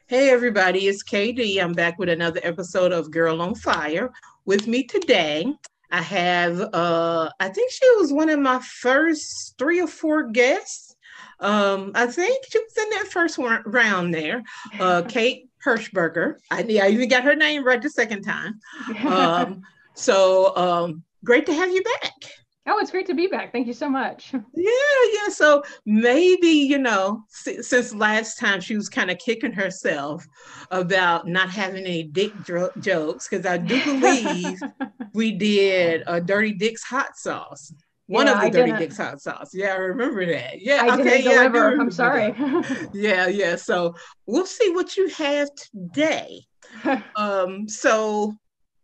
Hey everybody, it's KD. I'm back with another episode of Girl on Fire. With me today, I have I think she was one of my first three or four guests. I think she was in that first round there. Kate Hershberger. I even got her name right the second time. Um, Great to have you back. Oh, it's great to be back. Thank you so much. Yeah, yeah. So maybe, since last time she was kind of kicking herself about not having any jokes, because I do believe we did a Dirty Dick's hot sauce. One Yeah, of the Dirty Dick's hot sauce. Yeah, I remember that. Yeah, I didn't okay, yeah, I do deliver. I'm remember that. sorry. Yeah, yeah. So we'll see what you have today. So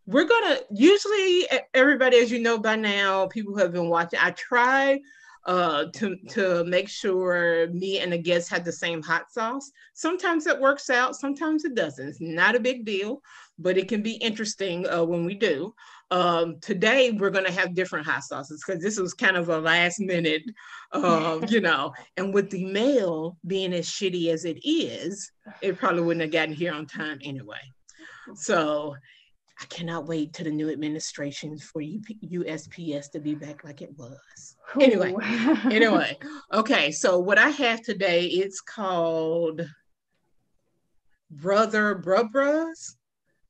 we're gonna usually everybody, as you know by now, people who have been watching, I try to make sure me and the guests have the same hot sauce. Sometimes it works out, sometimes it doesn't. It's not a big deal, but it can be interesting when we do. Today we're gonna have different hot sauces because this was kind of a last minute, and with the mail being as shitty as it is, it probably wouldn't have gotten here on time anyway. So I cannot wait to the new administration for USPS to be back like it was. Anyway, Ooh. anyway, okay. So what I have today, it's called Brother Brubras.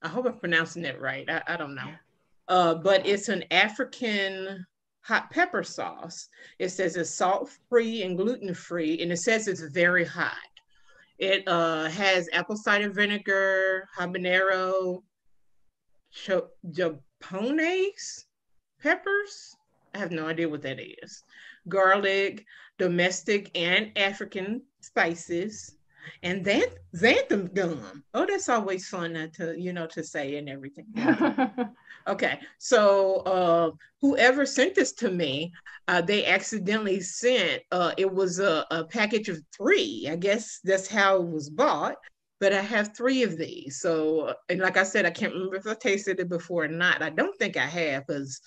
I hope I'm pronouncing it right. I don't know. But it's an African hot pepper sauce. It says it's salt free and gluten free, and it says it's very hot. It has apple cider vinegar, habanero, japones peppers. I have no idea what that is. Garlic, domestic and African spices, and then xanthan gum. Oh, that's always fun to say and everything. Okay, so whoever sent this to me, they accidentally sent. It was a package of three. I guess that's how it was bought. But I have three of these. So, and like I said, I can't remember if I tasted it before or not. I don't think I have, because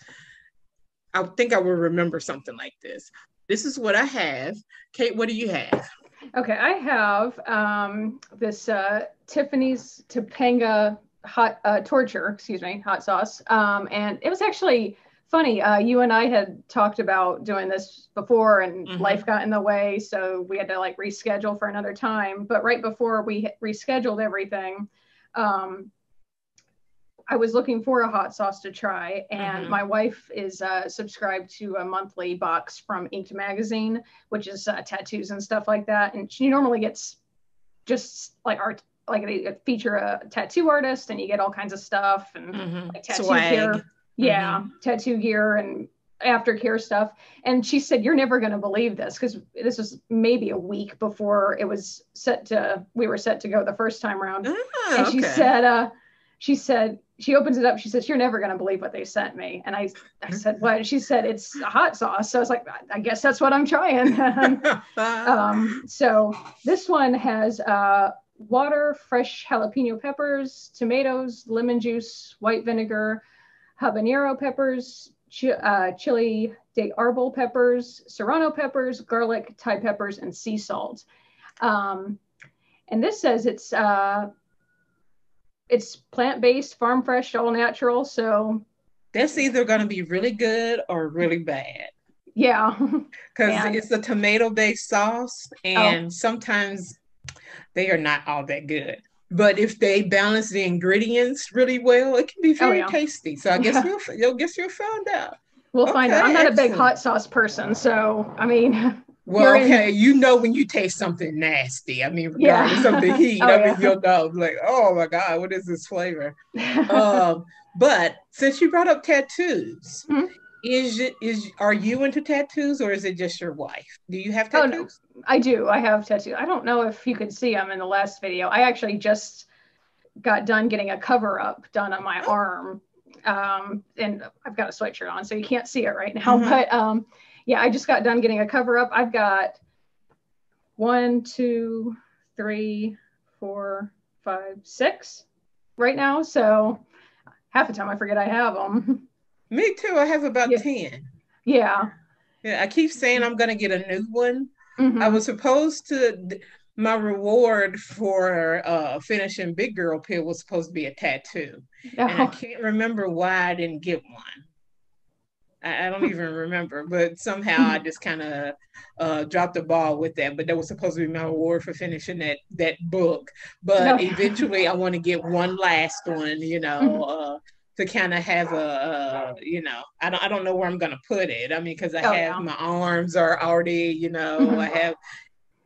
I think I will remember something like this. This is what I have. Kate, what do you have? Okay, I have this Tiffany's Topanga hot sauce. And it was actually funny. You and I had talked about doing this before, and life Mm-hmm. got in the way, so we had to like reschedule for another time. But right before we rescheduled everything, um, I was looking for a hot sauce to try, and Mm-hmm. my wife is subscribed to a monthly box from Inked Magazine, which is tattoos and stuff like that. And she normally gets just like art, like they feature a tattoo artist, and you get all kinds of stuff and Mm-hmm. like tattoo Swag. gear. Mm-hmm. Yeah, tattoo gear and aftercare stuff. And she said, "You're never going to believe this," because this was maybe a week before it was we were set to go the first time around. And Ah, okay. she said, she opens it up. She says, "You're never going to believe what they sent me." And I said, "What?" She said, "It's a hot sauce." So I was like, "I guess that's what I'm trying." So this one has water, fresh jalapeno peppers, tomatoes, lemon juice, white vinegar, habanero peppers, chili de arbol peppers, serrano peppers, garlic, Thai peppers, and sea salt. Um, and this says it's plant-based, farm fresh, all natural. So That's either going to be really good or really bad, yeah. because And it's a tomato based sauce, oh, and sometimes they are not all that good. But if they balance the ingredients really well, it can be oh very yeah. tasty. So I guess Yeah. you'll find out. We'll find out. I'm Okay, not a big excellent. hot sauce person, so I mean, you're Well, okay, in. you know when you taste something nasty. I mean, regardless of the Yeah. heat, Oh I mean, yeah. you'll know, like, oh my God, what is this flavor? Um, but since you brought up tattoos, is are you into tattoos, or is it just your wife? Do you have Oh no, tattoos? I do. I have tattoos. I don't know if you could see them in the last video. I actually just got done getting a cover up done on my Oh, arm. And I've got a sweatshirt on, so you can't see it right now. mm-hmm. But yeah, I just got done getting a cover up. I've got one, two, three, four, five, six right now. So half the time I forget I have them. Me too. I have about Yeah. 10. Yeah. Yeah, I keep saying I'm gonna get a new one. I Mm-hmm. was supposed to. my reward for finishing Big Girl Pill was supposed to be a tattoo. And I Oh. can't remember why I didn't get one. I don't even remember, but somehow I just kind of dropped the ball with that. But that was supposed to be my reward for finishing that book. But No. eventually, I want to get one last one, to kind of have I don't know where I'm gonna put it. I mean, because I Oh have yeah. my arms are already,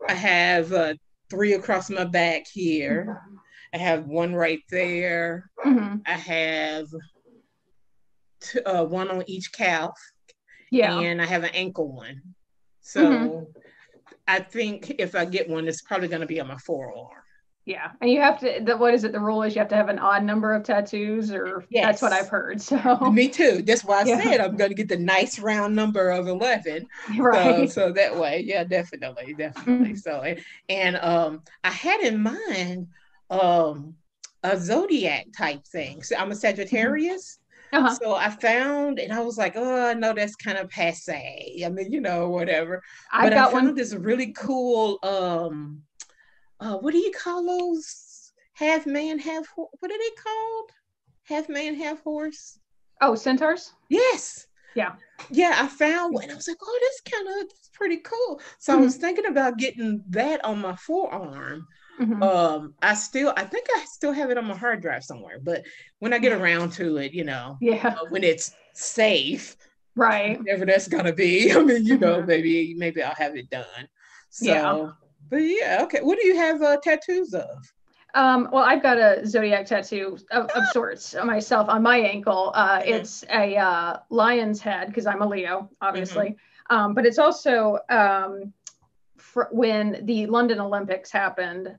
I have three across my back here. I have one right there. I have one on each calf, Yeah. and I have an ankle one. Mm-hmm. So I think if I get one, it's probably going to be on my forearm. Yeah. And you have to, what is it? The rule is you have to have an odd number of tattoos, or that's what I've Yes, heard. So, me too. That's why I yeah. said I'm going to get the nice round number of 11. So, Right. so that way, yeah, definitely, definitely. Mhm. So, I had in mind um, a zodiac type thing. So I'm a Mhm. Sagittarius. Uh-huh. So I found, and I was like, oh, no, that's kind of passe. I mean, whatever. But I've I got one. found this really cool, what do you call those? Half man, what are they called? Half man, half horse. Oh, centaurs? Yes. Yeah. Yeah, I found one. I was like, oh, that's pretty cool. So I was Hmm. thinking about getting that on my forearm. Hmm. I think I still have it on my hard drive somewhere, but when I get around to it, Yeah. when it's safe, Right. whatever that's gonna be. I mean, Hmm. maybe I'll have it done. Yeah. So, but yeah, okay. What do you have tattoos of? Well, I've got a zodiac tattoo of sorts myself on my ankle. Mm-hmm, It's a lion's head because I'm a Leo, mm-hmm. obviously. But it's also when the London Olympics happened,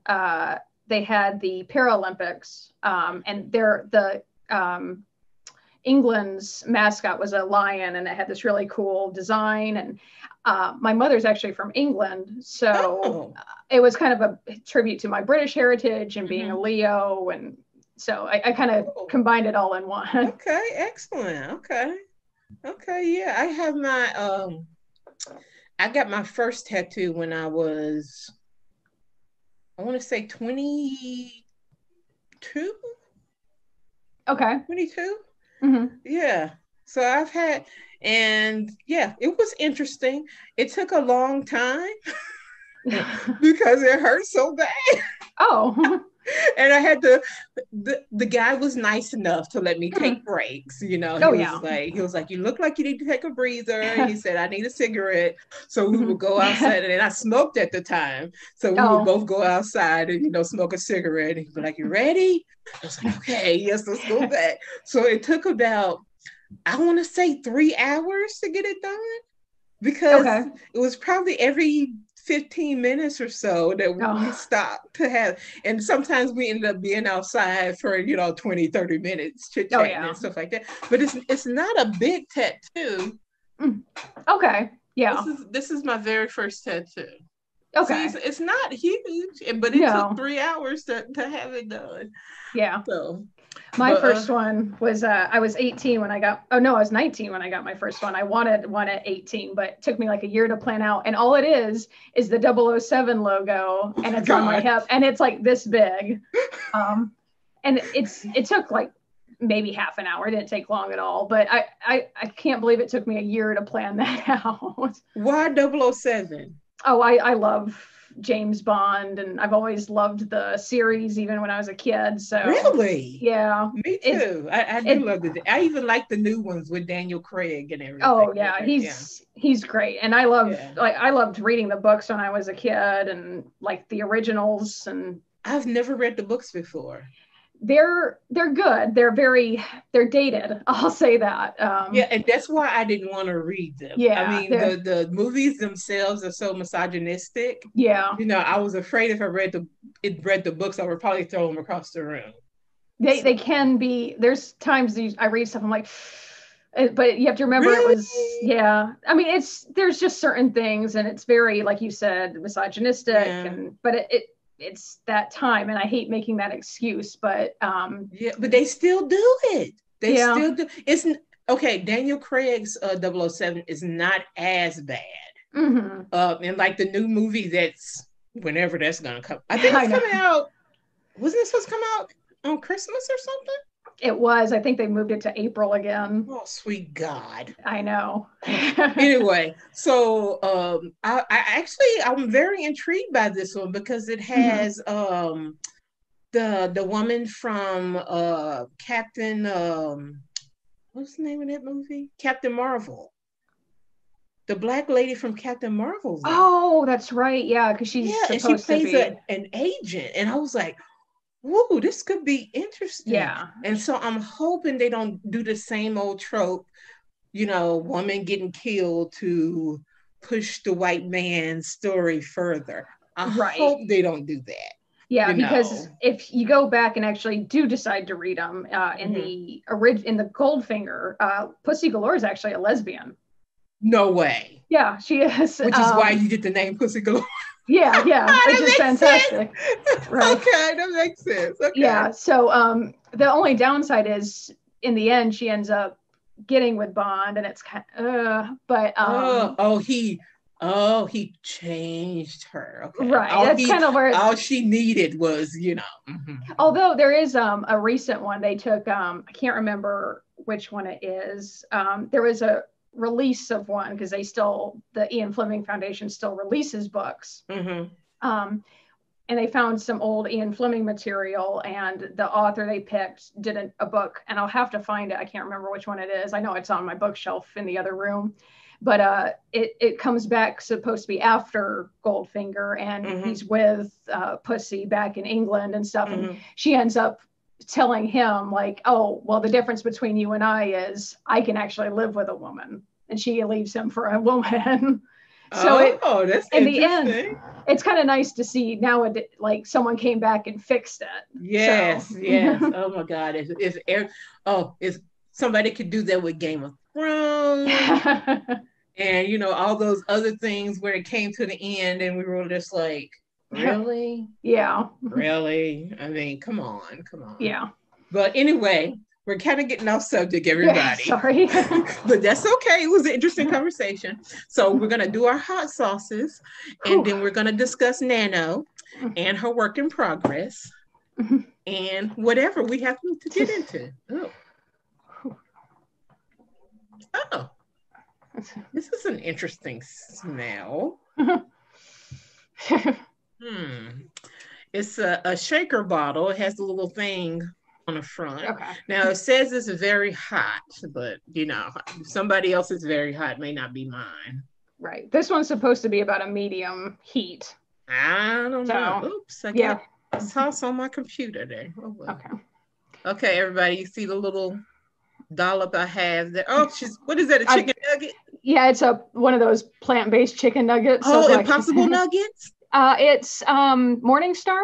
they had the Paralympics, and the England's mascot was a lion, and it had this really cool design. And my mother's actually from England, so Oh, it was kind of a tribute to my British heritage and being a mm-hmm. Leo, and so I kind of Cool. combined it all in one. Okay, excellent. Okay, okay. Yeah, I got my first tattoo when I was, I want to say 22, Okay. 22. Hmm. Yeah. So and yeah, it was interesting. It took a long time because it hurt so bad. Oh. And the guy was nice enough to let me take breaks. Oh He was yeah. like, you look like you need to take a breather. He said, I need a cigarette. So we would Mhm. go outside, and I smoked at the time. So we would Oh. both go outside and, smoke a cigarette. And he'd be like, you ready? I was like, okay, yes, let's go back. So it took about, I want to say 3 hours to get it done, because Okay. it was probably every 15 minutes or so that we Oh. stopped to have, and sometimes we ended up being outside for 20, 30 minutes Oh chit-chatting yeah. and stuff like that. But it's not a big tattoo. Mm. Okay. this Yeah. is this is my very first tattoo. See, Okay. it's not huge, but it took No. 3 hours to have it done. Yeah. So, My but first one was I was 18 when I got, oh no, I was 19 when I got my first one. I wanted one at 18, but it took me like a year to plan out. And all it is the 007 logo, oh and my it's on my God. hip, and it's like this big. Um and it took like maybe half an hour. It didn't take long at all, but I can't believe it took me a year to plan that out. Why 007? Oh, I love James Bond, and I've always loved the series even when I was a kid. So Really? yeah, Me it too. I do it love I even like the new ones with Daniel Craig and everything. oh yeah, Yeah. he's great. And Yeah. I loved reading the books when I was a kid, and like the originals, and I've never read the books before. they're good. They're dated. I'll say that. Yeah, and that's why I didn't want to read them. I Yeah, mean, they're the movies themselves are so misogynistic. yeah. I was afraid if I read the books, I would probably throw them across the room. They So, can be. There's times I read stuff, I'm like, but you have to remember it was, really? yeah. I mean, there's just certain things, and it's very, like you said, misogynistic, Yeah. and but it's that time, and I hate making that excuse, but Yeah, but they still do it. They yeah. still do. It's okay. Daniel Craig's 007 is not as bad. Hmm. And like the new movie that's whenever that's gonna come. I think it's coming out. Wasn't it supposed to come out on Christmas or something? It was. I think they moved it to April again. Oh, sweet God. I know. Anyway, so I'm very intrigued by this one because it has the woman from Captain what's the name of that movie? Captain Marvel. The black lady from Captain Marvel. Oh, that's right. Yeah, because she's supposed to be an agent. And I was like, whoa, this could be interesting. Yeah. And so I'm hoping they don't do the same old trope, woman getting killed to push the white man's story further. I hope they don't do that. Yeah, because if you go back and actually do decide to read them in the Goldfinger, Pussy Galore is actually a lesbian. No way. Yeah, she is. Which is why you get the name Pussy Galore. Yeah, which is fantastic. Right. Okay, that makes sense. Okay. Yeah, so the only downside is in the end she ends up getting with Bond, and it's kind of, he changed her. Okay. Right. That's kind of where all she needed was, Although there is a recent one they took, I can't remember which one it is. There was a release of one because the Ian Fleming Foundation still releases books. And they found some old Ian Fleming material, and the author they picked did a book, and I'll have to find it. I can't remember which one it is. I know it's on my bookshelf in the other room, but it comes back supposed to be after Goldfinger, and he's with Pussy back in England and stuff, and she ends up telling him like, oh, well, the difference between you and I is I can actually live with a woman, and she leaves him for a woman. So that's in the end, it's kind of nice to see now like someone came back and fixed it. Yes. Oh my God. If somebody could do that with Game of Thrones and all those other things where it came to the end and we were just like, really? Yeah. Really? I mean, come on. Yeah. But anyway, we're kind of getting off subject, everybody. Yeah, sorry. But that's okay. It was an interesting conversation. So we're going to do our hot sauces, and then we're going to discuss Nano and her work in progress and whatever we have to get into. Oh, this is an interesting smell. It's a shaker bottle. It has a little thing on the front. Okay. Now it says it's very hot, but somebody else's very hot may not be mine. Right. This one's supposed to be about a medium heat. I don't know. Oops. I got sauce on my computer there. Oh, well. Okay, everybody, you see the little dollop I have there. Oh, what is that? A chicken nugget? Yeah, it's one of those plant-based chicken nuggets. Oh, Impossible Nuggets? It's Morningstar.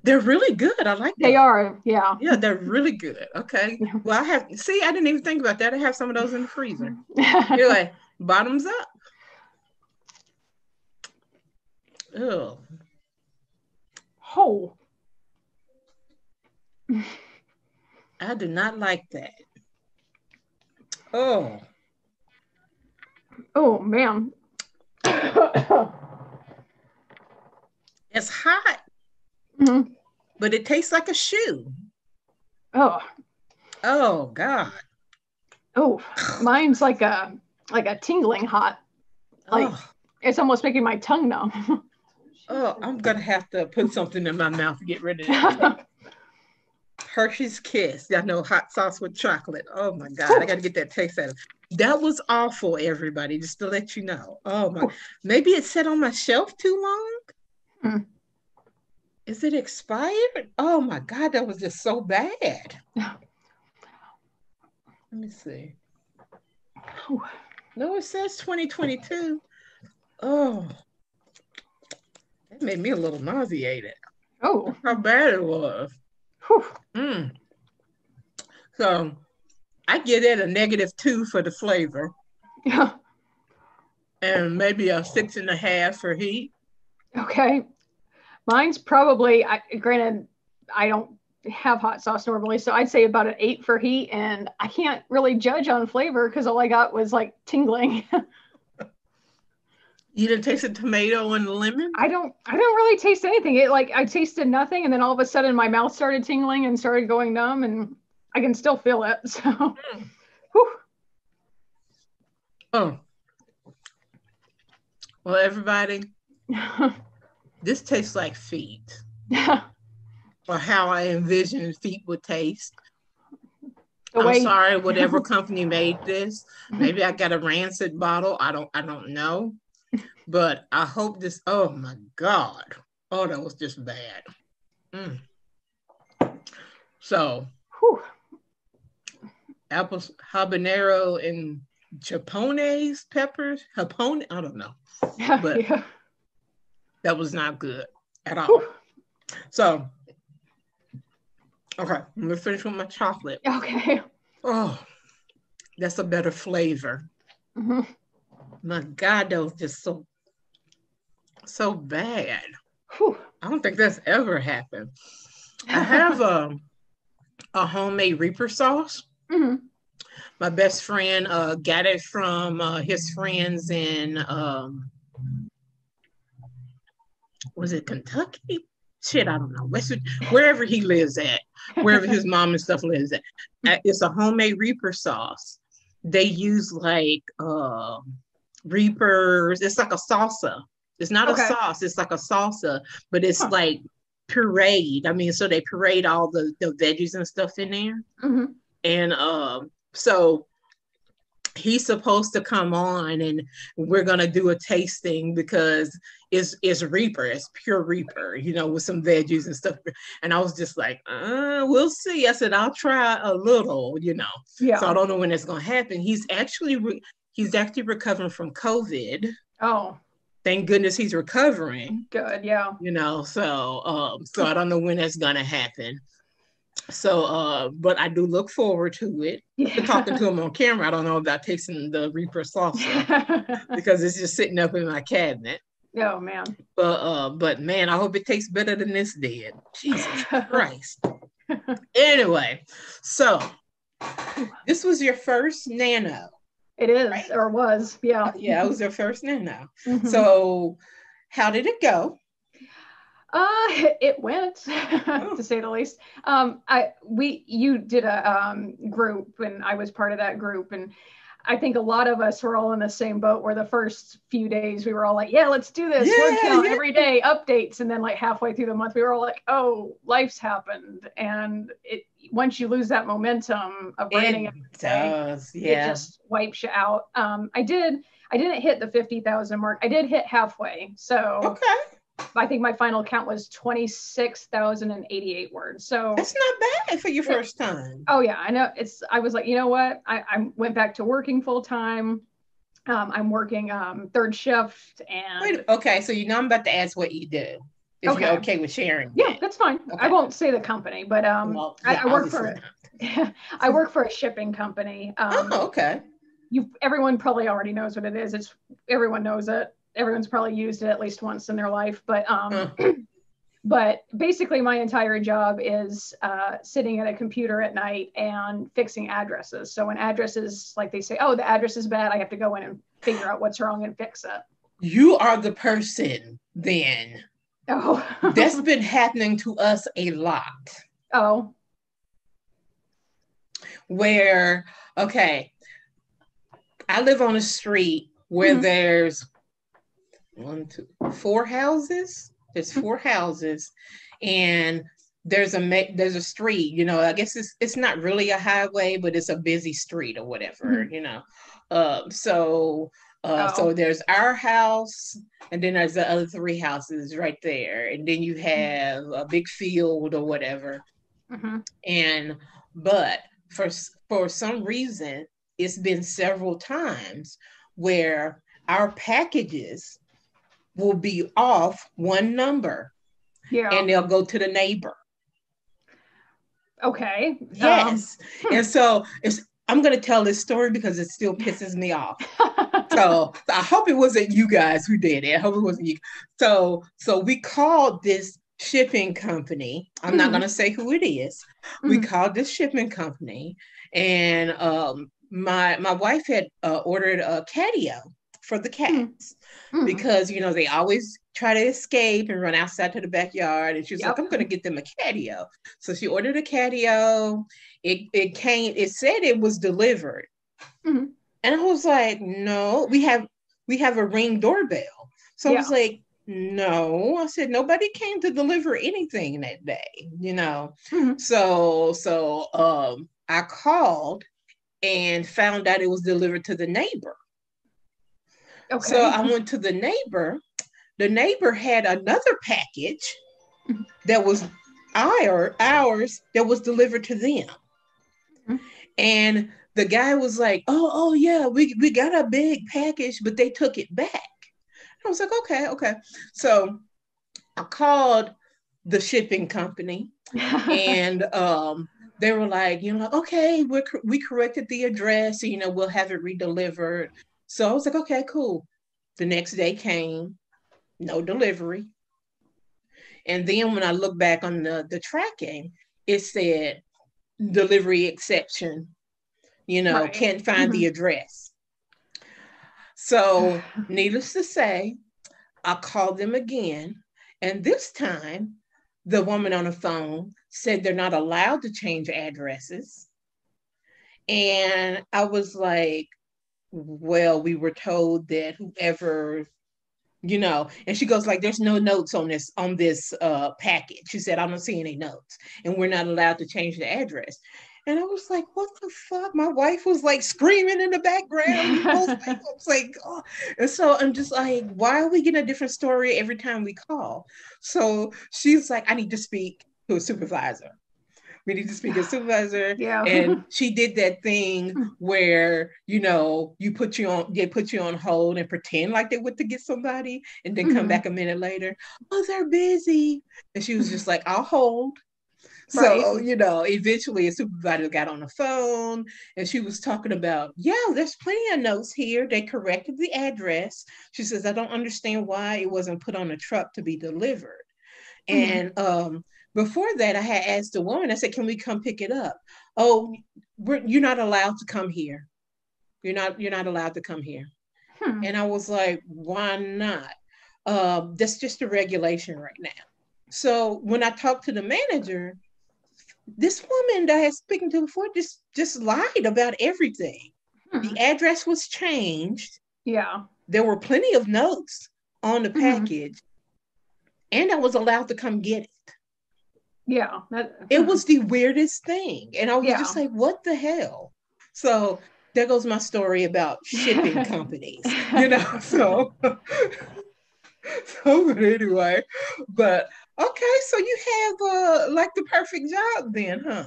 They're really good. I like them. They are, yeah. Yeah, they're really good. Okay. Well, I didn't even think about that. I have some of those in the freezer. Anyway, bottoms up. Oh. I do not like that. Oh. Oh, man. It's hot. But it tastes like a shoe. Oh God. Oh, mine's like a tingling hot. It's almost making my tongue numb. Oh, I'm gonna have to put something in my mouth to get rid of that. Hershey's Kiss. I know, hot sauce with chocolate. Oh my God, I gotta get that taste out of it. That was awful, everybody, just to let you know. Oh my, maybe it sat on my shelf too long. Is it expired? Oh my God, that was just so bad. Let me see. No, it says 2022. Oh, that made me a little nauseated. Oh, how bad it was. So I give it a -2 for the flavor. Yeah. And maybe a 6.5 for heat. Okay. Mine's probably, granted, I don't have hot sauce normally, so I'd say about an 8 for heat, and I can't really judge on flavor because all I got was like tingling. You didn't taste the tomato and the lemon? I don't really taste anything. It like I tasted nothing, and then all of a sudden my mouth started tingling and started going numb, and I can still feel it. So, whew. Oh, well, everybody, this tastes like feet, or how I envisioned feet would taste. I'm sorry, whatever company made this. Maybe I got a rancid bottle. I don't know. But I hope this, oh my God. Oh, that was just bad. Mm. So, whew. Apples, habanero, and japones peppers. Japone, I don't know. But yeah. That was not good at all. Whew. So, okay, I'm gonna finish with my chocolate. Okay. Oh, that's a better flavor. Mm-hmm. My God, that was just so bad. Whew. I don't think that's ever happened. I have a homemade Reaper sauce. Mm-hmm. My best friend got it from his friends in, was it Kentucky? Shit, I don't know. Wherever he lives at, wherever his mom and stuff lives at. It's a homemade Reaper sauce. They use like Reapers. It's like a salsa. It's not a sauce. It's like a salsa, but it's like pureed. I mean, so they pureed all the veggies and stuff in there. Mm-hmm. And so he's supposed to come on and we're going to do a tasting because it's Reaper. It's pure Reaper, with some veggies and stuff. And I was just like, we'll see. I said, I'll try a little, Yeah. So I don't know when it's going to happen. He's actually recovering from COVID. Oh. Thank goodness he's recovering. Good, yeah. So I don't know when that's going to happen. So, but I do look forward to it. Yeah. Talking to him on camera, I don't know about tasting the Reaper salsa because it's just sitting up in my cabinet. Oh man! But man, I hope it tastes better than this did. Jesus Christ! Anyway, so this was your first nano. It is, right? Or was, yeah. Yeah, it was your first nano. Mm-hmm. So, how did it go? It went, to say the least. You did a group, and I was part of that group, and I think a lot of us were all in the same boat. Where the first few days we were all like, "Yeah, let's do this. Word count every day, updates," and then like halfway through the month, we were all like, "Oh, life's happened," and once you lose that momentum of writing it just wipes you out. I didn't hit the 50,000 mark. I did hit halfway, so okay. I think my final count was 26,088 words. So that's not bad for your first time. Oh yeah, I know. I was like, you know what? I went back to working full time. I'm working third shift and. Okay, so I'm about to ask what you do. If you're okay with sharing. Yeah, that's fine. Okay. I won't say the company, but I work for I work for a shipping company. Okay. Everyone probably already knows what it is. Everyone knows it. Everyone's probably used it at least once in their life, but but basically my entire job is sitting at a computer at night and fixing addresses. So when addresses, like they say, oh, the address is bad, I have to go in and figure out what's wrong and fix it. You are the person then. Oh. That's been happening to us a lot. Oh. Where, okay, I live on a street where there's 4 houses. There's 4 houses, and there's a street. I guess it's not really a highway, but it's a busy street or whatever. So there's our house, and then there's the other 3 houses right there, and then you have a big field or whatever. Mm-hmm. But for some reason, it's been several times where our packages will be off one number. Yeah. And they'll go to the neighbor. Okay. Yes. And so I'm going to tell this story because it still pisses me off. So I hope it wasn't you guys who did it. I hope it wasn't you. So we called this shipping company. I'm not going to say who it is. We called this shipping company, and my wife had ordered a catio for the cats Mm-hmm. because, you know, they always try to escape and run outside to the backyard. And she was like, I'm going to get them a catio. So she ordered a catio. It came, it said it was delivered. Mm-hmm. And I was like, no, we have a Ring doorbell. So I was like, no, I said, nobody came to deliver anything that day, you know? Mm-hmm. So I called and found out it was delivered to the neighbor. Okay. So I went to the neighbor. The neighbor had another package that was ours that was delivered to them. Mm-hmm. And the guy was like, oh yeah, we got a big package, but they took it back. I was like, okay. So I called the shipping company and they were like, you know, okay, we corrected the address, so, you know, we'll have it redelivered. So I was like, okay, cool. The next day came, no delivery. And then when I look back on the tracking, it said delivery exception, you know, right. Can't find the address. So needless to say, I called them again. And this time, the woman on the phone said they're not allowed to change addresses. And I was like, well, we were told that whoever, you know, and she goes like, there's no notes on this package. She said, I don't see any notes and we're not allowed to change the address. And I was like, what the fuck? My wife was like screaming in the background. I was like, oh. And so I'm just like, why are we getting a different story every time we call? So she's like, I need to speak to a supervisor. We need to speak to a supervisor. Yeah. And she did that thing where, you know, they put you on hold and pretend like they went to get somebody and then come back a minute later. Oh, they're busy. And she was just like, I'll hold. So, you know, eventually a supervisor got on the phone and she was talking about, yeah, there's plenty of notes here. They corrected the address. She says, I don't understand why it wasn't put on a truck to be delivered. And before that, I had asked the woman, I said, can we come pick it up? Oh, you're not allowed to come here. You're not allowed to come here. And I was like, why not? That's just a regulation right now. So when I talked to the manager, this woman that I had speaking to before just lied about everything. The address was changed. Yeah. There were plenty of notes on the package. And I was allowed to come get it. Yeah. It was the weirdest thing. And I was just like, what the hell? So there goes my story about shipping companies, you know, so but anyway, but okay, so you have like the perfect job then, huh?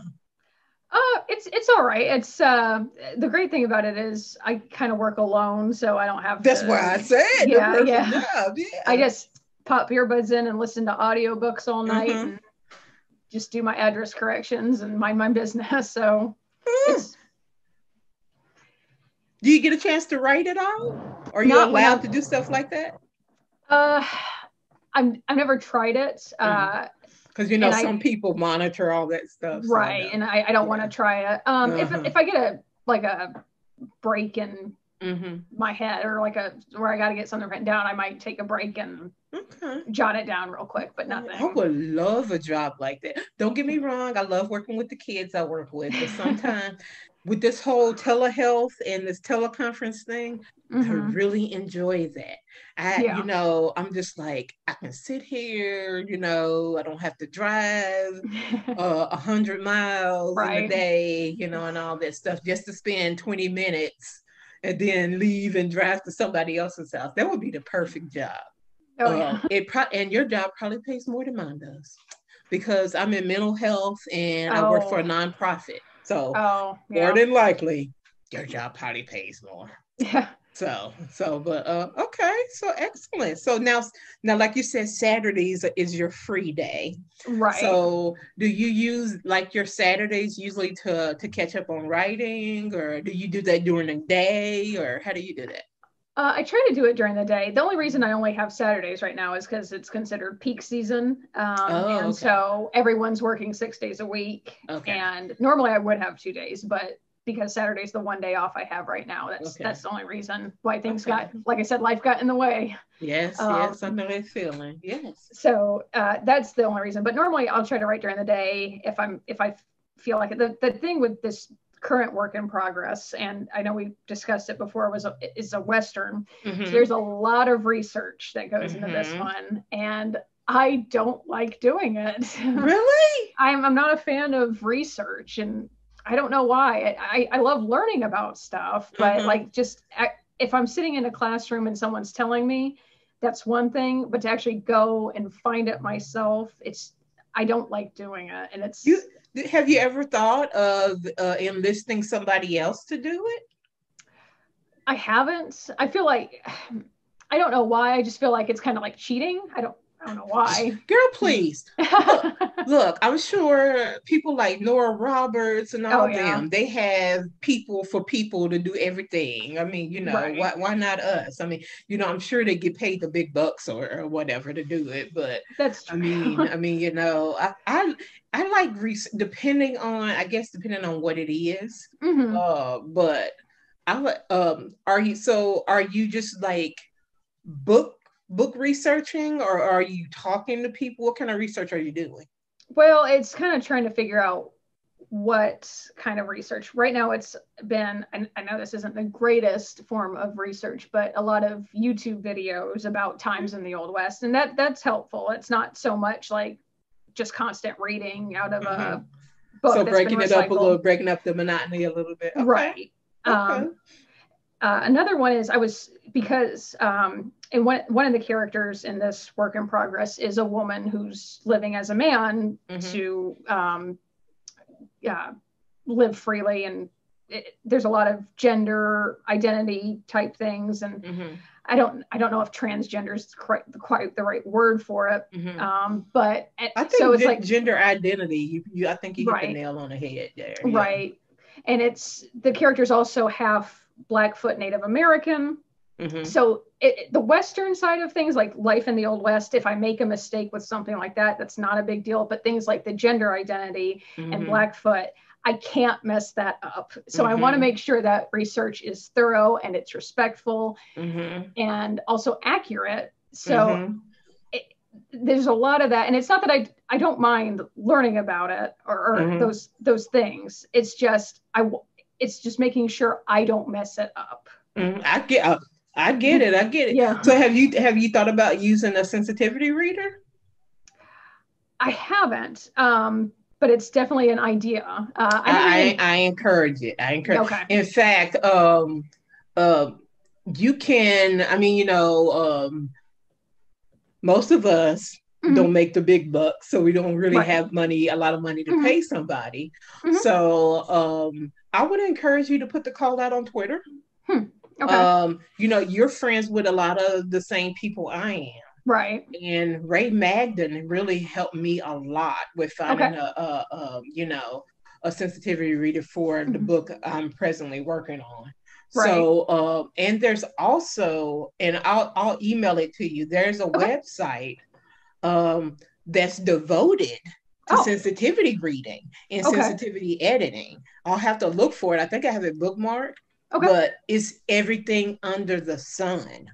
It's all right. It's the great thing about it is I kind of work alone, so I don't have That's why I said the perfect job. Yeah. I just pop earbuds in and listen to audiobooks all night and just do my address corrections and mind my business. So do you get a chance to write it all? Or are you allowed to do stuff like that? I've never tried it. Because you know some people monitor all that stuff. Right. So and I don't want to try it. If I get a break in my head or where I got to get something written down, I might take a break and jot it down real quick, but nothing. I would love a job like that. Don't get me wrong. I love working with the kids I work with, but sometimes with this whole telehealth and this teleconference thing, I really enjoy that. You know, I'm just like, I can sit here, you know, I don't have to drive 100 miles in a day, you know, and all that stuff just to spend 20 minutes and then leave and drive to somebody else's house. That would be the perfect job. And your job probably pays more than mine does because I'm in mental health and I work for a nonprofit. So more than likely, your job probably pays more. Yeah. But okay, so excellent. So now, like you said, Saturdays is your free day, right? So do you use like your Saturdays usually to catch up on writing, or do you do that during the day, or how do you do that? I try to do it during the day. The only reason I only have Saturdays right now is because it's considered peak season. So everyone's working 6 days a week. And normally I would have 2 days, but because Saturday's the one day off I have right now. That's the only reason why things got, like I said, life got in the way. Yes, yes, I know that feeling. Yes. So that's the only reason. But normally I'll try to write during the day if I feel like it. The thing with this current work in progress, and I know we discussed it before, is a Western. So there's a lot of research that goes into this one, and I don't like doing it. Really? I'm not a fan of research, and I don't know why. I love learning about stuff, but like if I'm sitting in a classroom and someone's telling me, that's one thing, but to actually go and find it myself, I don't like doing it. And have you ever thought of enlisting somebody else to do it? I haven't. I feel like, I don't know why. I just feel like it's kind of like cheating. I don't know why. Girl, please. Look, I'm sure people like Nora Roberts and all them, they have people to do everything. I mean, why not us? I mean, I'm sure they get paid the big bucks or whatever to do it, but that's true. I mean, I like depending on what it is. But are you just like book researching, or are you talking to people? What kind of research are you doing? Well, it's kind of trying to figure out what kind of research. Right now it's been, I know this isn't the greatest form of research, but a lot of YouTube videos about times in the Old West, and that's helpful. It's not so much like just constant reading out of a book. So breaking it up a little, breaking up the monotony a little bit. Okay. Right. Okay. Another one is because and one of the characters in this work in progress is a woman who's living as a man to live freely, and there's a lot of gender identity type things, and I don't know if transgender is quite the right word for it, but I think so. It's like gender identity. I think you hit the nail on the head there. Right, and the character's also half Blackfoot Native American. So the Western side of things, like life in the Old West, if I make a mistake with something like that, that's not a big deal. But things like the gender identity and Blackfoot, I can't mess that up. So I want to make sure that research is thorough and it's respectful and also accurate. So there's a lot of that. And it's not that I don't mind learning about it or those things. It's just making sure I don't mess it up. I get it. Yeah. So have you thought about using a sensitivity reader? I haven't, but it's definitely an idea. I encourage it. Okay. In fact, you can. I mean, most of us don't make the big bucks, so we don't really have a lot of money to pay somebody. So I would encourage you to put the call out on Twitter. Okay. You're friends with a lot of the same people I am. Right. And Ray Magden really helped me a lot with finding a sensitivity reader for the book I'm presently working on. Right. So, and there's also, and I'll email it to you. There's a website that's devoted to sensitivity reading and sensitivity editing. I'll have to look for it. I think I have it bookmarked. But it's everything under the sun.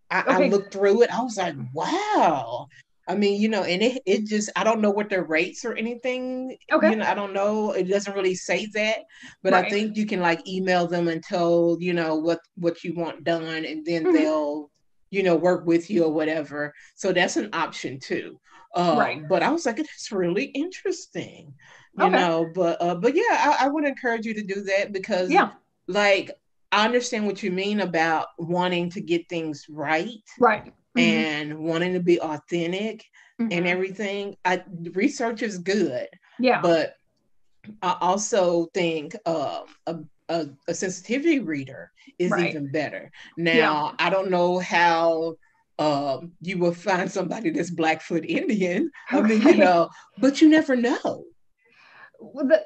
I looked through it. I was like, wow. I mean, and it just, I don't know what their rates or anything. I don't know. It doesn't really say that. But I think you can like email them and tell, what you want done. And then they'll, work with you or whatever. So that's an option too. But I was like, it's really interesting, but yeah, I would encourage you to do that because like, I understand what you mean about wanting to get things right. And wanting to be authentic and everything. Research is good. Yeah. But I also think a sensitivity reader is even better. Now, I don't know how you will find somebody that's Blackfoot Indian. I mean, but you never know.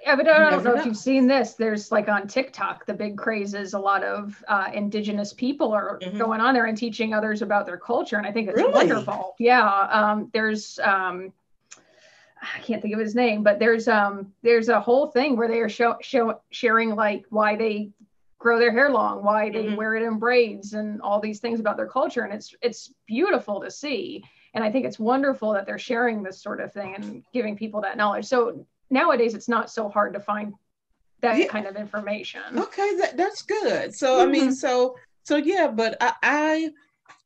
I don't know if you've seen this. There's like on TikTok, the big craze is a lot of indigenous people are going on there and teaching others about their culture. And I think it's wonderful. Yeah. There's I can't think of his name, but there's a whole thing where they are sharing like why they grow their hair long, why they wear it in braids, and all these things about their culture, and it's beautiful to see. And I think it's wonderful that they're sharing this sort of thing and giving people that knowledge. So nowadays it's not so hard to find that kind of information. Okay, that's good. So I mean, so yeah, but I'm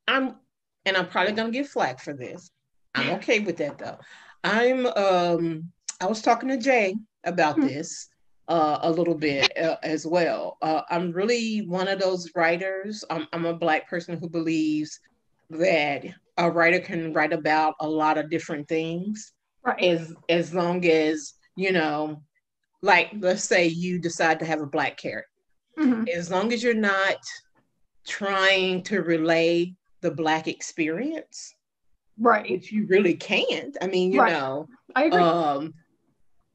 and I'm probably gonna get flack for this. I'm okay with that though. I was talking to Jay about this a little bit as well. I'm really one of those writers. I'm a Black person who believes that a writer can write about a lot of different things, right? As long as, you know, like let's say you decide to have a Black character, as long as you're not trying to relay the Black experience, right? which you really can't. I mean, you know, I agree.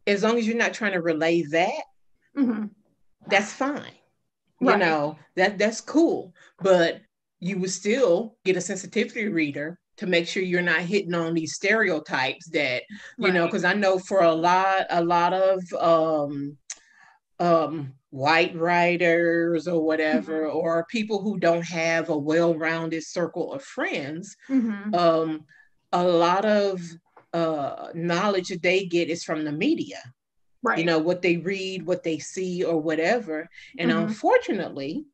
As long as you're not trying to relay that, that's fine. You know, that's cool. But you would still get a sensitivity reader to make sure you're not hitting on these stereotypes that, you know, because I know for a lot of white writers or whatever, or people who don't have a well-rounded circle of friends, a lot of knowledge that they get is from the media. You know, what they read, what they see, or whatever. And unfortunately,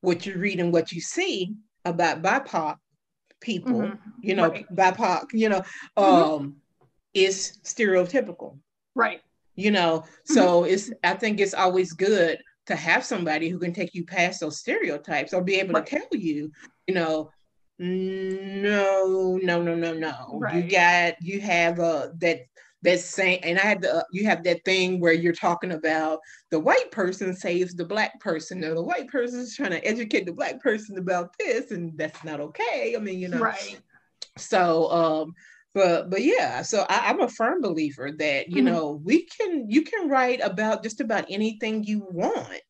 what you read and what you see about BIPOC people, you know, BIPOC, you know, is stereotypical. Right. You know, so I think it's always good to have somebody who can take you past those stereotypes or be able to tell you, you know, no. You have that same, and you have that thing where you're talking about the white person saves the Black person, or the white person is trying to educate the Black person about this, and that's not okay. I mean, you know, so but yeah, so I'm a firm believer that, you know, you can write about just about anything you want,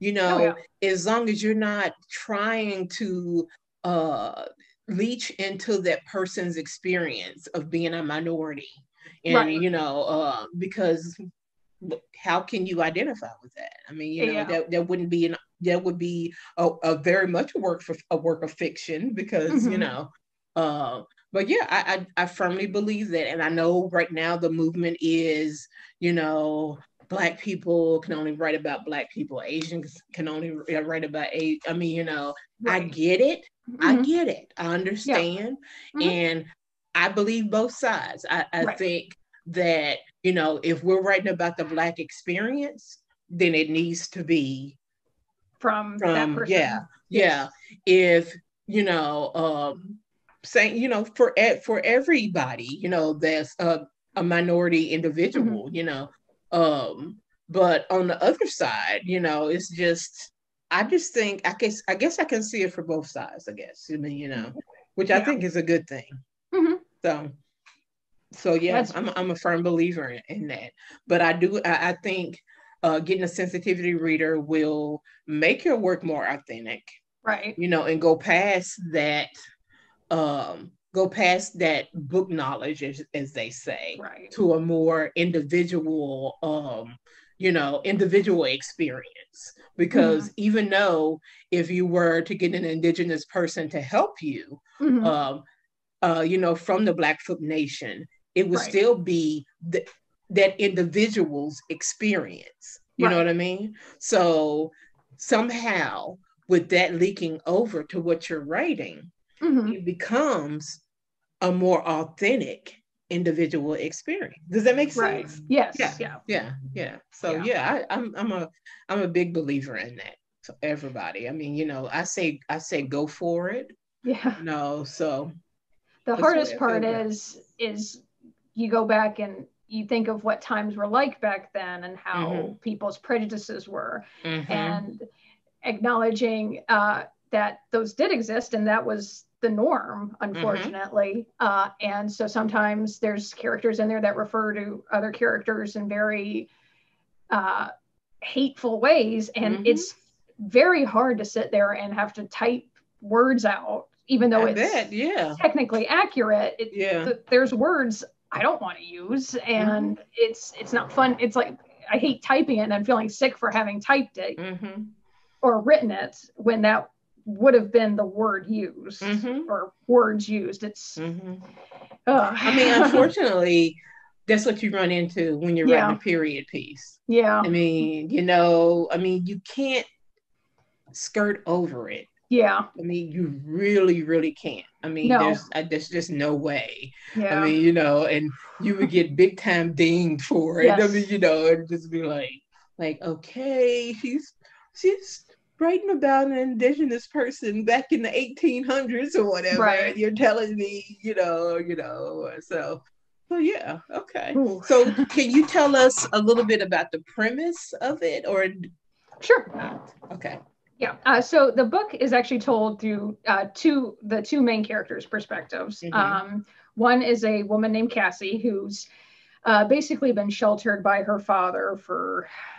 you know, as long as you're not trying to leach into that person's experience of being a minority. And you know, because how can you identify with that? I mean, you know, that would be a very much a work of fiction, because you know, but yeah, I firmly believe that. And I know right now the movement is, you know, Black people can only write about Black people, Asians can only write about I mean, you know, I get it. I get it. I understand. And I believe both sides. I think that, you know, if we're writing about the Black experience, then it needs to be from that person. Yeah. If, you know, saying, you know, for everybody, you know, that's a minority individual, you know, but on the other side, you know, it's just, I just think, I guess I can see it for both sides, I guess. I mean, you know, which I think is a good thing. So yeah, I'm a firm believer in that. But I think getting a sensitivity reader will make your work more authentic. You know, and go past that book knowledge, as they say, to a more individual you know, individual experience. Because even though if you were to get an Indigenous person to help you, you know, from the Blackfoot Nation, it would still be that individual's experience. You know what I mean? So somehow, with that leaking over to what you're writing, it becomes a more authentic individual experience. Does that make sense? Yes. Yeah. So yeah, I'm a big believer in that. So everybody, I mean, you know, I say go for it. No, so the hardest part is you go back and you think of what times were like back then and how people's prejudices were, and acknowledging that those did exist and that was the norm, unfortunately. And so sometimes there's characters in there that refer to other characters in very hateful ways, and it's very hard to sit there and have to type words out, even though it's technically accurate. There's words I don't want to use, and it's not fun. It's like I hate typing it, and I'm feeling sick for having typed it or written it when that would have been the word used or words used. It's I mean, unfortunately, that's what you run into when you're writing a period piece. Yeah. I mean, you can't skirt over it. Yeah. I mean, you really, really can't. I mean, there's just no way. Yeah. I mean, and you would get big time dinged for it. Yes. I mean, and just be like, okay, she's writing about an indigenous person back in the 1800s or whatever. Right. And you're telling me, so yeah, okay. Ooh. So can you tell us a little bit about the premise of it, or? Sure. Okay. Yeah. So the book is actually told through the two main characters' perspectives. One is a woman named Cassie, who's basically been sheltered by her father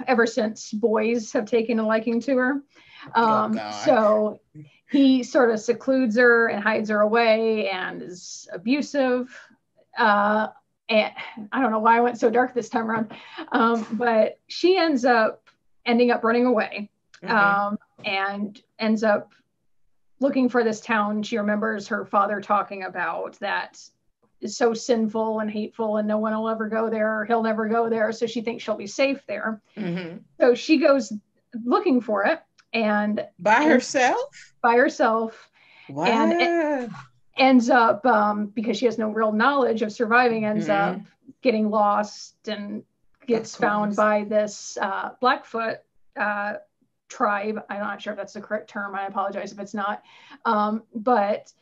ever since boys have taken a liking to her. So he sort of secludes her and hides her away and is abusive. And I don't know why I went so dark this time around, but she ending up running away. And ends up looking for this town she remembers her father talking about that is so sinful and hateful, and no one will ever go there, or he'll never go there. So she thinks she'll be safe there. So she goes looking for it, and by herself. Wow. And it ends up because she has no real knowledge of surviving, ends up getting lost and gets found by this Blackfoot tribe. I'm not sure if that's the correct term. I apologize if it's not. But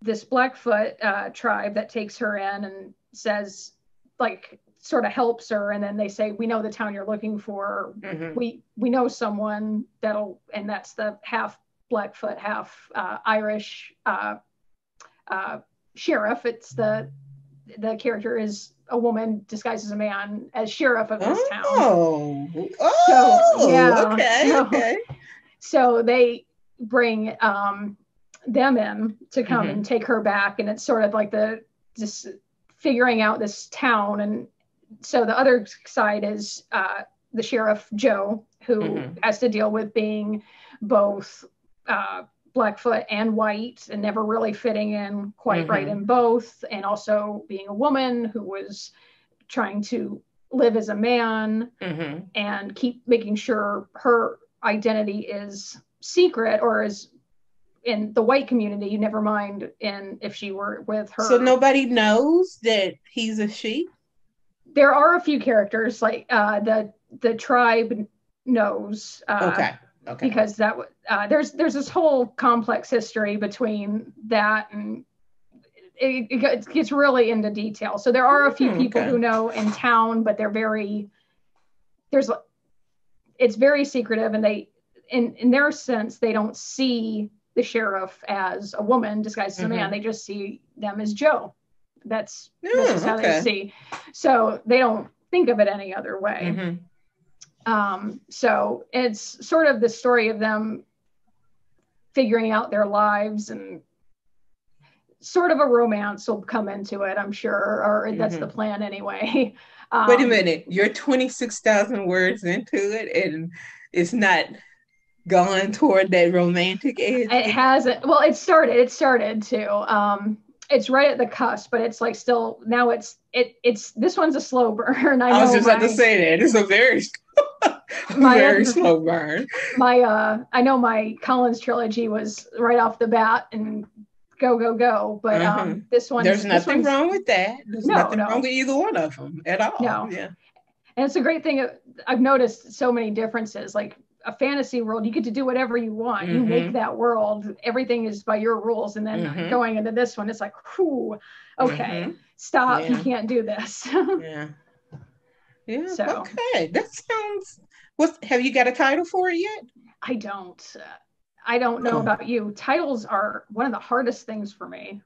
this Blackfoot tribe that takes her in and says, like, sort of helps her. And then they say, we know the town you're looking for. We know someone and that's the half Blackfoot, half Irish sheriff. It's the character is a woman disguised as a man as sheriff of this town. Okay. So they bring them in to come and take her back, and it's sort of like just figuring out this town. And so the other side is the sheriff Joe, who has to deal with being both Blackfoot and white and never really fitting in quite right in both, and also being a woman who was trying to live as a man and keep making sure her identity is secret, or is in the white community, never mind if she were with her. So nobody knows that he's a she? There are a few characters, like the tribe knows. Okay. Because there's this whole complex history between that, and it gets really into detail. So there are a few people who know in town, but it's very secretive, and they, in their sense, they don't see the sheriff as a woman disguised as a man. They just see them as Joe. That's just how they see. So they don't think of it any other way. So it's sort of the story of them figuring out their lives, and sort of a romance will come into it, I'm sure, or that's the plan anyway. Wait a minute, you're 26,000 words into it, and it's not gone toward that romantic edge? It hasn't. Well, it started to. It's right at the cusp, but it's like still now. It's this one's a slow burn. I was just about to say that it's a very slow burn. I know my Collins trilogy was right off the bat and go, but this one, there's nothing wrong with that. There's nothing wrong with either one of them at all. No. Yeah, and it's a great thing. I've noticed so many differences. Like a fantasy world, you get to do whatever you want. You make that world. Everything is by your rules. And then going into this one, it's like, whew, okay, stop. Yeah. You can't do this. Yeah. So, okay. That sounds. Have you got a title for it yet? I don't. I don't know about you. Titles are one of the hardest things for me.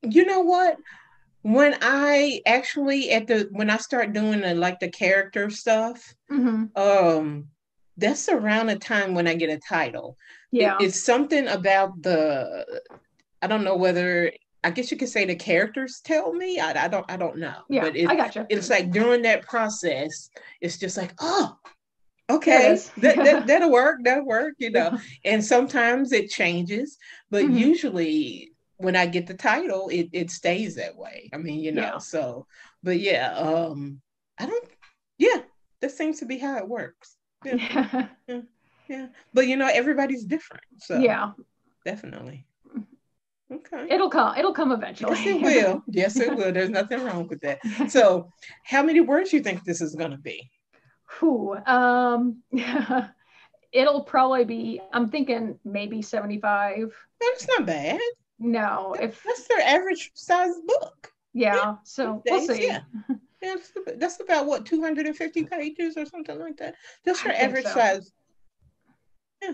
You know what? When I actually when I start doing the character stuff, that's around the time when I get a title. Yeah. It's something about I don't know whether I guess you could say the characters tell me. I don't know. Yeah, But I gotcha. it's like during that process, it's just like, oh, There it okay, is. Yeah. that'll work. That'll work, Yeah. And sometimes it changes, but Hmm. usually when I get the title, it stays that way. I mean, Yeah. so but yeah, I don't yeah, that seems to be how it works. Yeah, Yeah. yeah, yeah. But everybody's different. So Yeah. definitely. Okay. It'll come. It'll come eventually. Yes, it will. Yes, it will. There's nothing wrong with that. Yeah. So, how many words do you think this is going to be? Whew. It'll probably be, I'm thinking maybe 75. That's not bad. No, if, That's their average size book. yeah, These so we'll days, see. yeah. Yeah, that's about what, 250 pages or something like that. That's I your think average so. size. Yeah,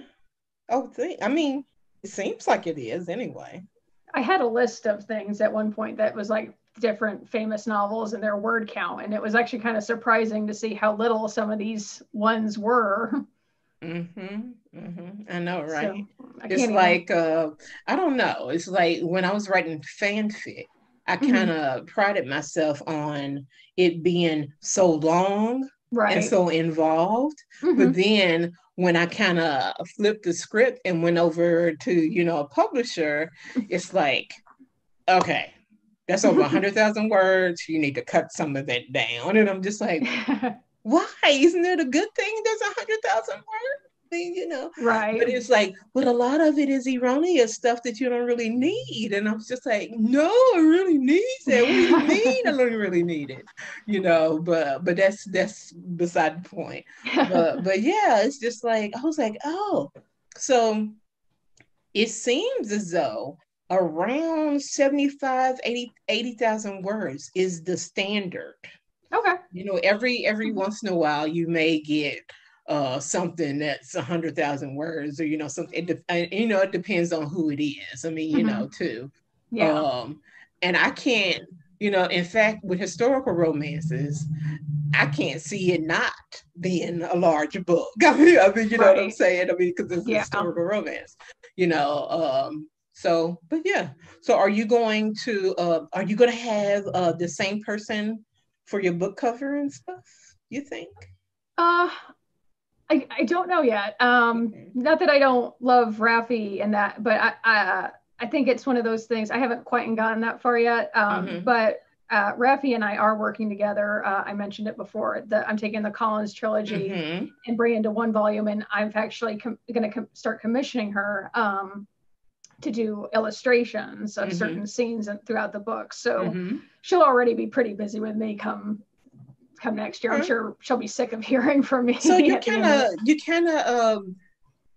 I would think. I mean, it seems like it is anyway. I had a list of things at one point that was like different famous novels and their word count. And it was actually kind of surprising to see how little some of these ones were. I know, So right? I It's can't even. like I don't know. It's like when I was writing fanfic, I kind Mhm. of prided myself on it being so long and Right. so involved. But Hmm. then when I kind of flipped the script and went over to, a publisher, it's like, okay, that's over 100,000 words. You need to cut some of that down. And I'm just like, why? Isn't it a good thing there's 100,000 words? I mean, Right. but it's like, but a lot of it is erroneous stuff that you don't really need. And I was just like, no, I really need that. What do you mean I don't really need it? But that's beside the point. But yeah, it's just like I was like, oh, so it seems as though around 75, 80,000 words is the standard. Okay. Every once in a while you may get something that's 100,000 words, or something. It depends on who it is. I mean, Hmm. too. Yeah. Um, and I can't, in fact, with historical romances, I can't see it not being a large book. I mean, you know what I'm Right. saying? I mean, because it's Yeah. historical romance, you know. So, but yeah. So, are you going to have the same person for your book cover and stuff? You think? Uh, I don't know yet. Okay. Not that I don't love Raffi and that, but I think it's one of those things. I haven't quite gotten that far yet. Mm-hmm. But Raffi and I are working together. I mentioned it before. I'm taking the Collins trilogy Mm-hmm. and bringing into one volume, and I'm actually going to start commissioning her to do illustrations of Mm-hmm. certain scenes throughout the book. So Mm-hmm. she'll already be pretty busy with me come next year. I'm Okay. sure she'll be sick of hearing from So me you at the kind end of of it. you kind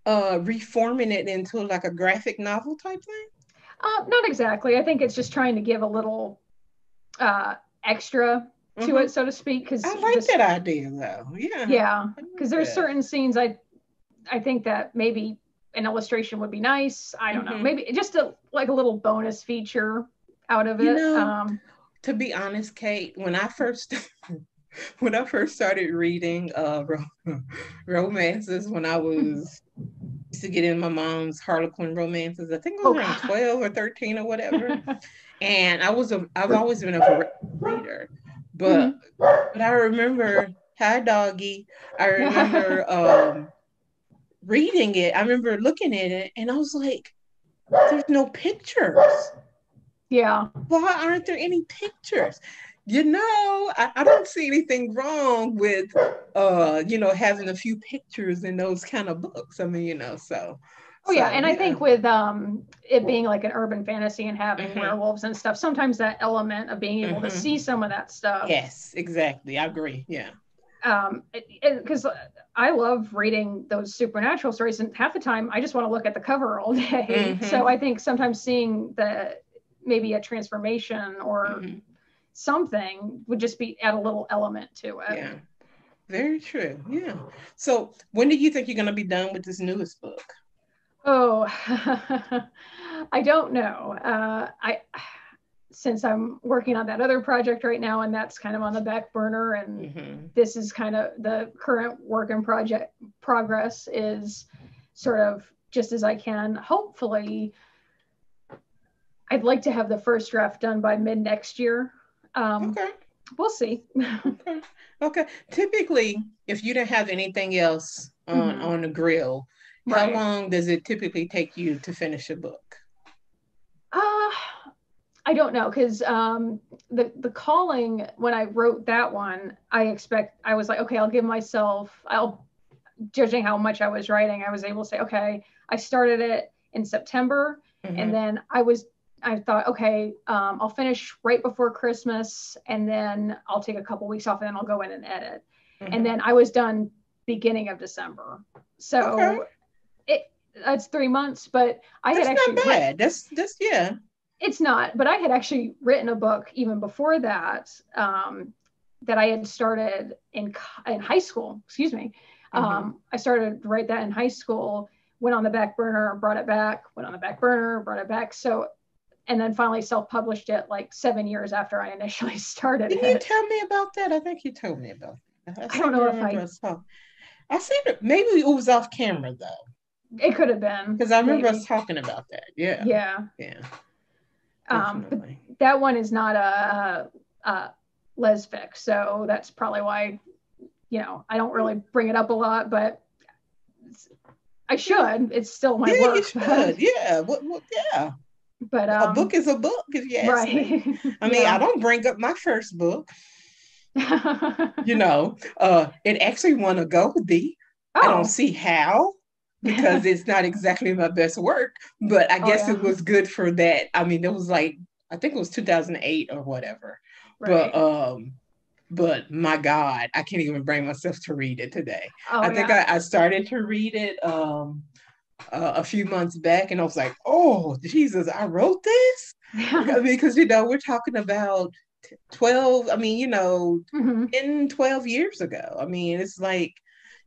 of reforming it into like a graphic novel type thing. Not exactly. I think it's just trying to give a little uh, extra to Mm-hmm. it, so to speak. I Because like just that idea though. Yeah, yeah, I like because there's that. certain scenes I think that maybe an illustration would be nice. I don't know. Mm-hmm. Maybe just like a little bonus feature out of You it. know, to be honest, Kate, when I first when I first started reading romances, when I was used to get in my mom's Harlequin romances, I think I was Oh around God. 12 or 13 or whatever. And I've always been a voracious reader, but Hmm. I remember, hi doggy. I remember reading it. I remember looking at it, and I was like, "There's no pictures. Yeah. Why aren't there any pictures?" I don't see anything wrong with having a few pictures in those kind of books. I mean, Oh yeah, so and I yeah. think with it being like an urban fantasy and having Mm-hmm. werewolves and stuff, sometimes that element of being able to Mm-hmm. see some of that stuff, Yes, exactly. I agree. Yeah. because I love reading those supernatural stories, and half the time I just want to look at the cover all day. So Mm-hmm. I think sometimes seeing the maybe a transformation or Mm-hmm. something would just be add a little element to it. Yeah. Very true. Yeah. So when do you think you're going to be done with this newest book? Oh, I don't know. I since I'm working on that other project right now, and that's kind of on the back burner, and Mm-hmm. this is kind of the current work in project progress is sort of just as I can. Hopefully, I'd like to have the first draft done by mid next year. Okay. We'll see. Okay. Okay. Typically, if you don't have anything else on the grill, how Right. long does it typically take you to finish a book? I don't know, because the calling, when I wrote that one, I was like, okay, I'll give myself, judging how much I was writing, I was able to say, okay, I started it in September, and then I thought, okay, I'll finish right before Christmas, and then I'll take a couple weeks off, and then I'll go in and edit. And then I was done beginning of December. So that's 3 months, but I had actually not bad. That's yeah. It's not, but I had actually written a book even before that, that I had started in high school. Excuse me. I started to write that in high school, went on the back burner, brought it back, went on the back burner, brought it back. So, and then finally self-published it like 7 years after I initially started Didn't you tell me about that? I think you told me about that. I don't know if I seen it. Maybe it was off camera though. It could have been. Because I remember us talking about that. Yeah. Yeah. Yeah. But that one is not a lesfic, so that's probably why, I don't really bring it up a lot, but I should. It's still my work. You should. Yeah. Yeah. But a book is a book, if you ask me. I mean, I don't bring up my first book. It actually won a Goldie. I don't see how, because it's not exactly my best work, but I guess it was good for that. I mean, it was like, I think it was 2008 or whatever. Right. But my God, I can't even bring myself to read it today. I think I started to read it a few months back, and I was like, oh, Jesus, I wrote this? Because, we're talking about 12, 10, 12 years ago. I mean, it's like,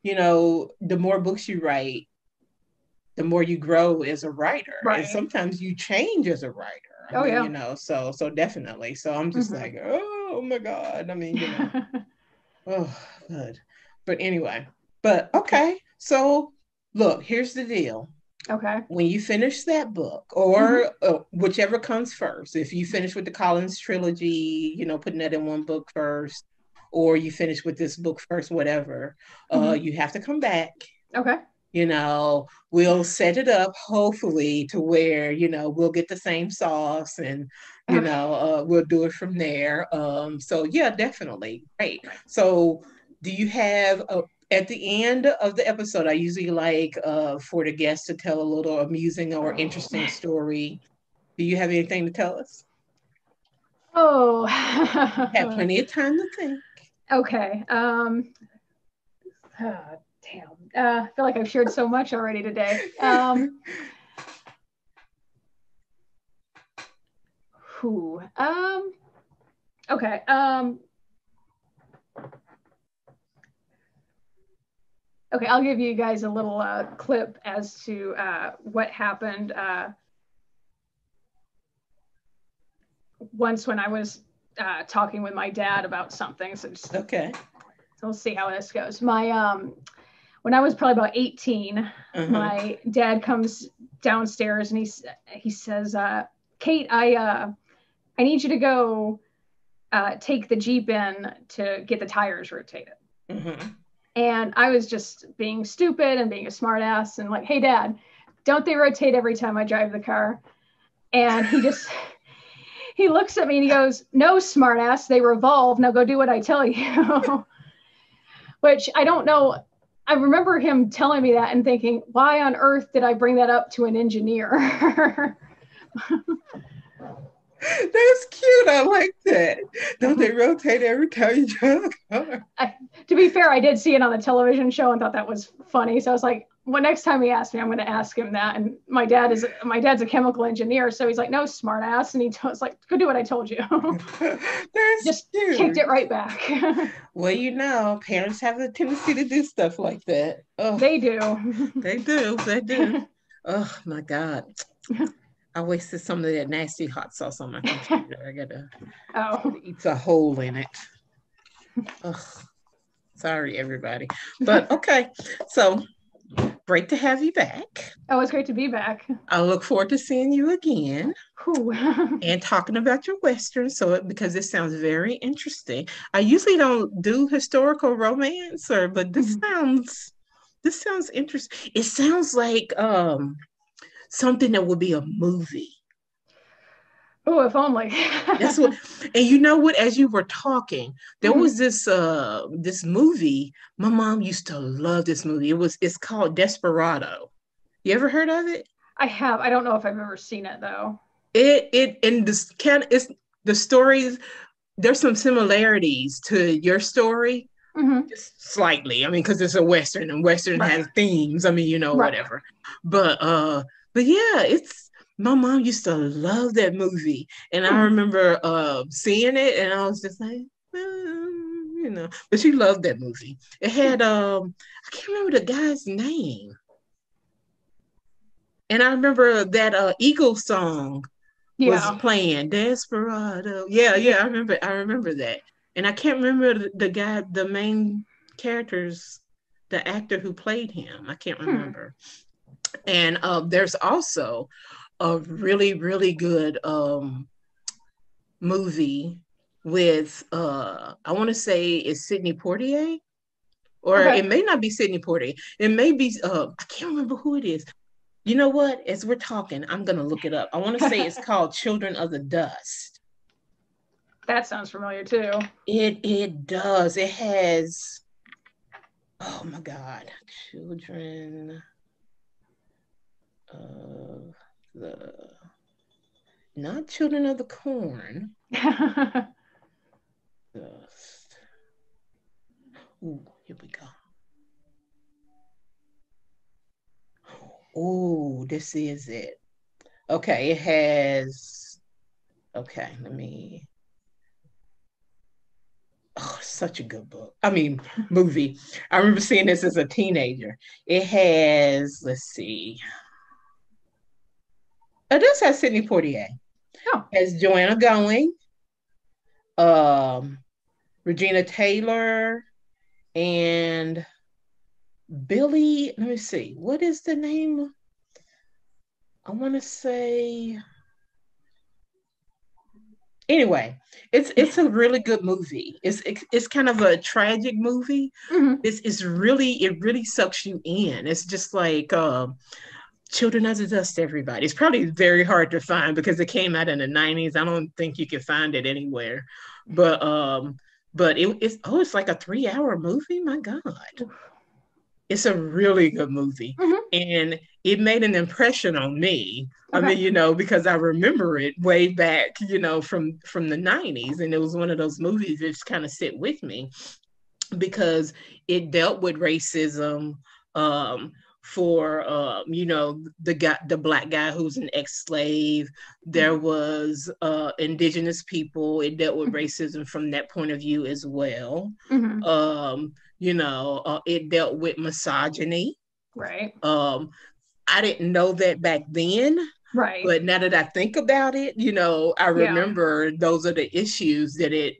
the more books you write, the more you grow as a writer. Right. And sometimes you change as a writer. So definitely. So I'm just like, oh my God. I mean, oh, good. But anyway, okay. So look, here's the deal. Okay. When you finish that book, or whichever comes first, if you finish with the Collins trilogy, putting that in one book first, or you finish with this book first, whatever, you have to come back. Okay. We'll set it up hopefully to where, we'll get the same sauce, and, we'll do it from there. So yeah, definitely. Great. So do you have at the end of the episode, I usually like for the guests to tell a little amusing or interesting story. Do you have anything to tell us? Oh, have plenty of time to think. Okay. Damn. I feel like I've shared so much already today. Okay. Okay, I'll give you guys a little clip as to what happened once when I was talking with my dad about something. So okay. So we'll see how this goes. When I was probably about 18, my dad comes downstairs and he says, Kate, I need you to go take the Jeep in to get the tires rotated. And I was just being stupid and being a smart ass and like, hey, Dad, don't they rotate every time I drive the car? And he looks at me and he goes, no, smart ass, they revolve. Now go do what I tell you. Which I don't know. I remember him telling me that and thinking, why on earth did I bring that up to an engineer? That's cute. I like that. Don't they rotate every time you drive a car? To be fair, I did see it on the television show and thought that was funny. So I was like, well, next time he asks me, I'm going to ask him that. And my dad's a chemical engineer. So he's like, no, smart ass. And he was like, go do what I told you. That's just cute. Kicked it right back. Well, parents have a tendency to do stuff like that. Oh, they do. They do. Oh my God. I wasted some of that nasty hot sauce on my computer. I gotta eat a hole in it. Ugh. Sorry, everybody. But okay, so great to have you back. Oh, it's great to be back. I look forward to seeing you again Whew. and talking about your Western. So, because this sounds very interesting. I usually don't do historical romance, but this sounds interesting. It sounds like something that would be a movie. Oh, if only. That's what, and you know what? As you were talking, there Mhm. was this movie. My mom used to love this movie. It's called Desperado. You ever heard of it? I have. I don't know if I've ever seen it though. It and this can it's the stories. There's some similarities to your story, Hmm. just slightly. I mean, because it's a Western and Western Right. has themes. I mean, Right. whatever. But but yeah, it's my mom used to love that movie. And I Hmm. remember seeing it and I was just like, but she loved that movie. It had I can't remember the guy's name. And I remember that Eagle song was Yeah. playing Desperado. Yeah, Yeah. yeah, I remember that. And I can't remember the guy, the main characters, the actor who played him. I can't Hmm. remember. And there's also a really, really good movie with I want to say it's Sidney Poitier, or Okay. it may not be Sidney Poitier. It may be I can't remember who it is. You know what? As we're talking, I'm gonna look it up. I want to say it's called Children of the Dust. That sounds familiar too. It does. It has, oh my God, Children of the, not Children of the Corn. Dust. Ooh, here we go. Oh, this is it. Okay, it has, okay, let me, oh, such a good book. I mean, movie. I remember seeing this as a teenager. It has, let's see, it does have Sidney Poitier. Oh. It has Joanna Going, um, Regina Taylor, and Billy. Let me see. What is the name? I want to say. Anyway, it's a really good movie. It's kind of a tragic movie. Hmm. It really sucks you in. It's just like Children of the Dust. Everybody. It's probably very hard to find because it came out in the '90s. I don't think you can find it anywhere. But it's like a 3 hour movie. My God. It's a really good movie. Hmm. And it made an impression on me. I Okay. mean, because I remember it way back, from the '90s. And it was one of those movies that just kind of sit with me because it dealt with racism, um, for the black guy who's an ex-slave. There was indigenous people. It dealt with racism from that point of view as well. Hmm. It dealt with misogyny. Right. I didn't know that back then, Right. but now that I think about it, I Yeah. remember those are the issues that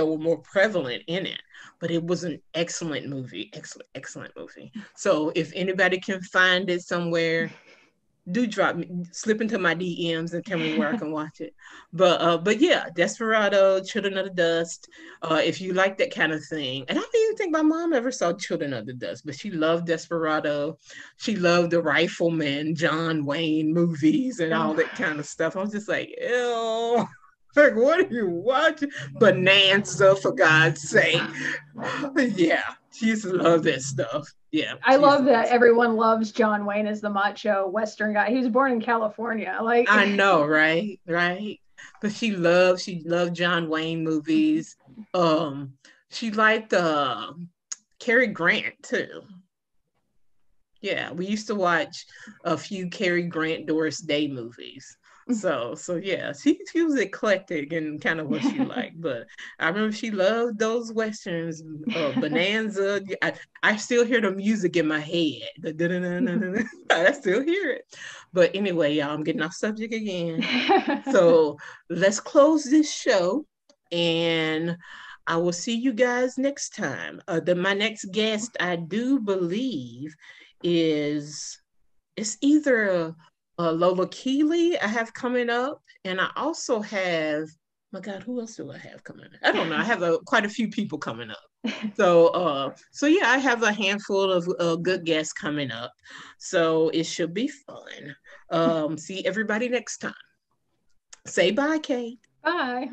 were more prevalent in it. But it was an excellent movie, excellent, excellent movie. So if anybody can find it somewhere, do slip into my DMs and tell me where I can watch it. But yeah, Desperado, Children of the Dust. If you like that kind of thing, and I don't even think my mom ever saw Children of the Dust, but she loved Desperado. She loved the Rifleman, John Wayne movies, and all Oh. that kind of stuff. I was just like, ew. Like, what are you watching? Bonanza, for God's sake. Yeah, she used to love that stuff. Yeah, I she used love to love that stuff. everyone loves John Wayne as the macho Western guy. He was born in California. Like, I know, right? Right. But she loved John Wayne movies. Um, she liked Cary Grant too. Yeah, we used to watch a few Cary Grant Doris Day movies. So yeah, she was eclectic and kind of what she liked. But I remember she loved those westerns, Bonanza. I still hear the music in my head. I still hear it. But anyway, y'all, I'm getting off subject again. So let's close this show, and I will see you guys next time. My next guest, I do believe, is it's either Lola Keeley I have coming up, and I also have, my God, who else do I have coming up? I don't know. I have quite a few people coming up. So yeah, I have a handful of good guests coming up. So it should be fun. See everybody next time. Say bye, Kate. Bye.